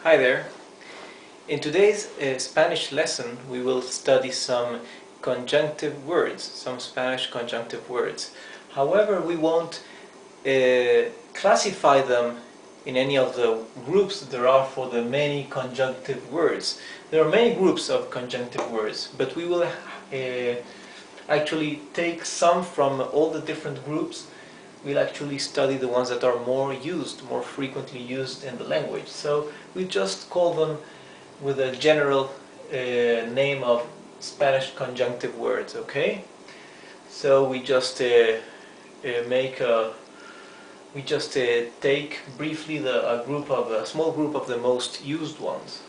Hi there. In today's Spanish lesson we will study some conjunctive words, some Spanish conjunctive words. However, we won't classify them in any of the groups there are for the many conjunctive words. There are many groups of conjunctive words, but we will actually take some from all the different groups. We'll actually study the ones that are more frequently used in the language. So we just call them with a general name of Spanish conjunctive words, okay? So we just take briefly a small group of the most used ones.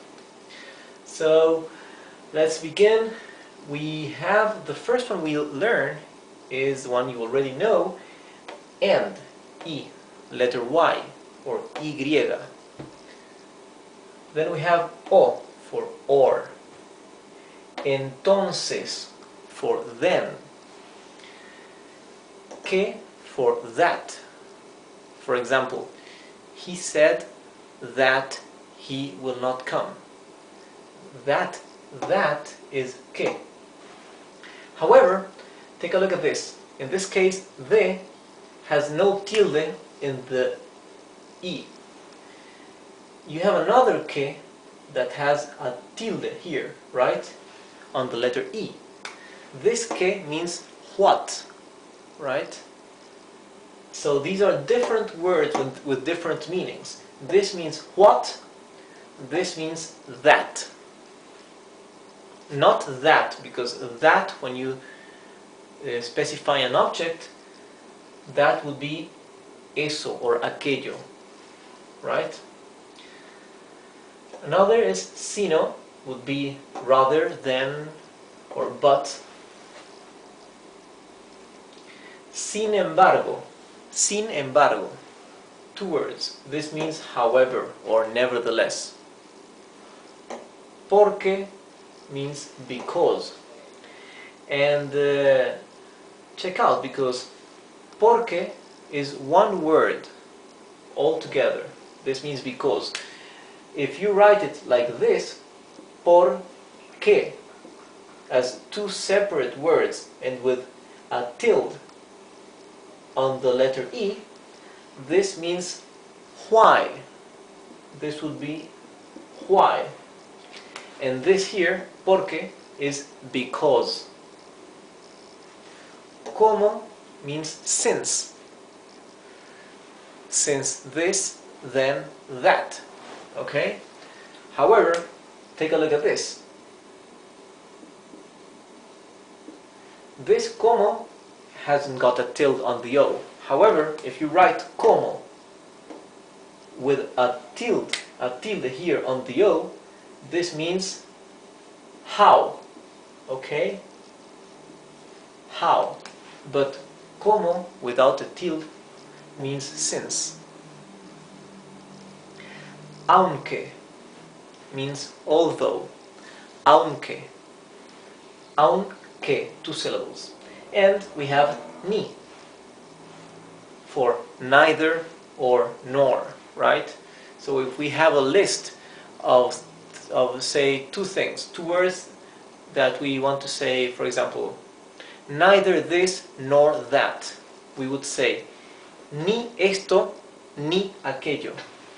So let's begin. We have the first one we'll learn is one you already know, and, y, letter Y, or Y. Then we have o for or, entonces for then, que for that. For example, he said that he will not come. That is que. However, take a look at this. In this case, de has no tilde in the I. You have another que that has a tilde here, right? On the letter I. This que means what, right? So these are different words with different meanings. This means what, this means that. Not that, because that, when you specify an object, that would be eso or aquello, right? Another is sino, would be rather than or but. Sin embargo, two words. This means however or nevertheless. Porque means because. And check out, because porque is one word altogether. This means because. If you write it like this, por que, as two separate words and with a tilde on the letter I, this means why. This would be why. And this here, porque, is because. Como means since. Since this, then that. Okay? However, take a look at this. This como hasn't got a tilde on the O. However, if you write como with a tilde here on the O, this means how. Okay? How. But como without a tilde means since. Aunque means although. Aunque, two syllables. And we have ni for neither or nor, right? So if we have a list of say two words that we want to say, for example, neither this nor that, we would say ni esto ni aquello,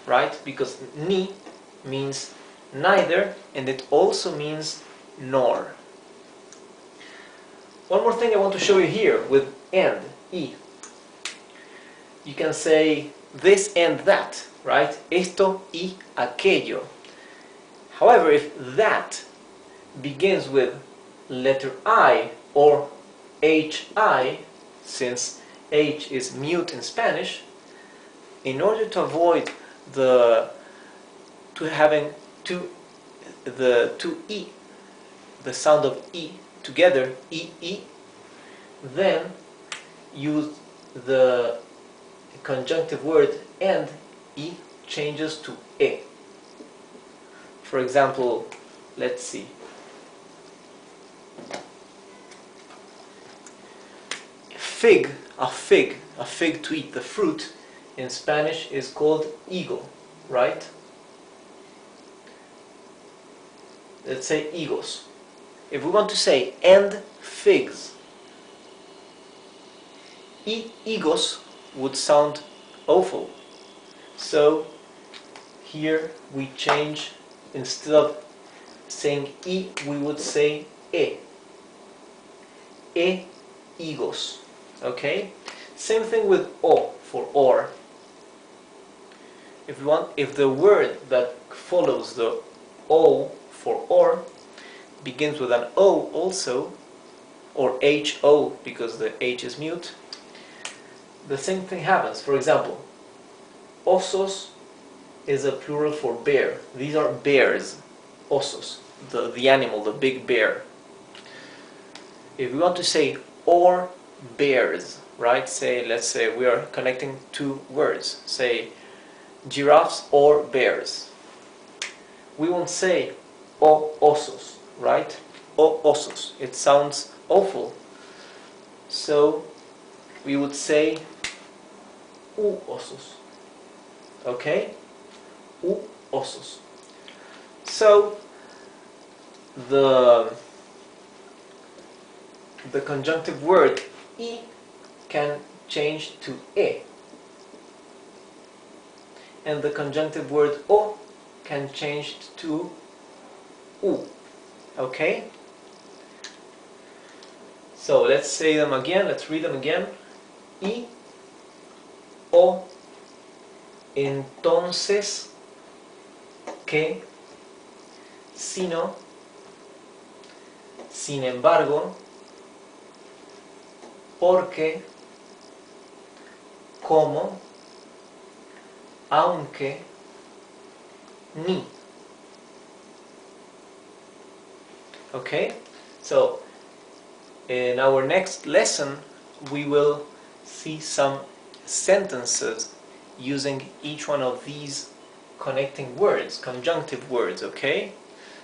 right? Because ni means neither, and it also means nor. One more thing I want to show you here with and, y. You can say this and that, right? Esto y aquello. However, if that begins with letter I or HI, since H is mute in Spanish, in order to avoid having the two E, the sound of E together, E, then use the conjunctive word and E changes to E. For example, let's see. A fig to eat, the fruit in Spanish is called higo, right? let's say higos. If we want to say and figs, higos would sound awful. So here we change, instead of saying I, we would say e. E higos. Okay? Same thing with o for or. If the word that follows the o for or begins with an o also, or ho because the h is mute, the same thing happens. For example, osos is a plural for bear. These are bears. Osos, the animal, the big bear. If we want to say or bears, right? Let's say we are connecting two words. Say giraffes or bears. We won't say o osos, right? O osos. It sounds awful. So we would say u osos. Okay? U osos. So the conjunctive word I can change to e, and the conjunctive word o can change to u. Okay? So let's say them again, let's read them again. I, o, entonces, que, sino, sin embargo, porque, como, aunque, ni. Okay? So, in our next lesson, we will see some sentences using each one of these connecting words, conjunctive words, okay?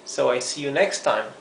So I see you next time.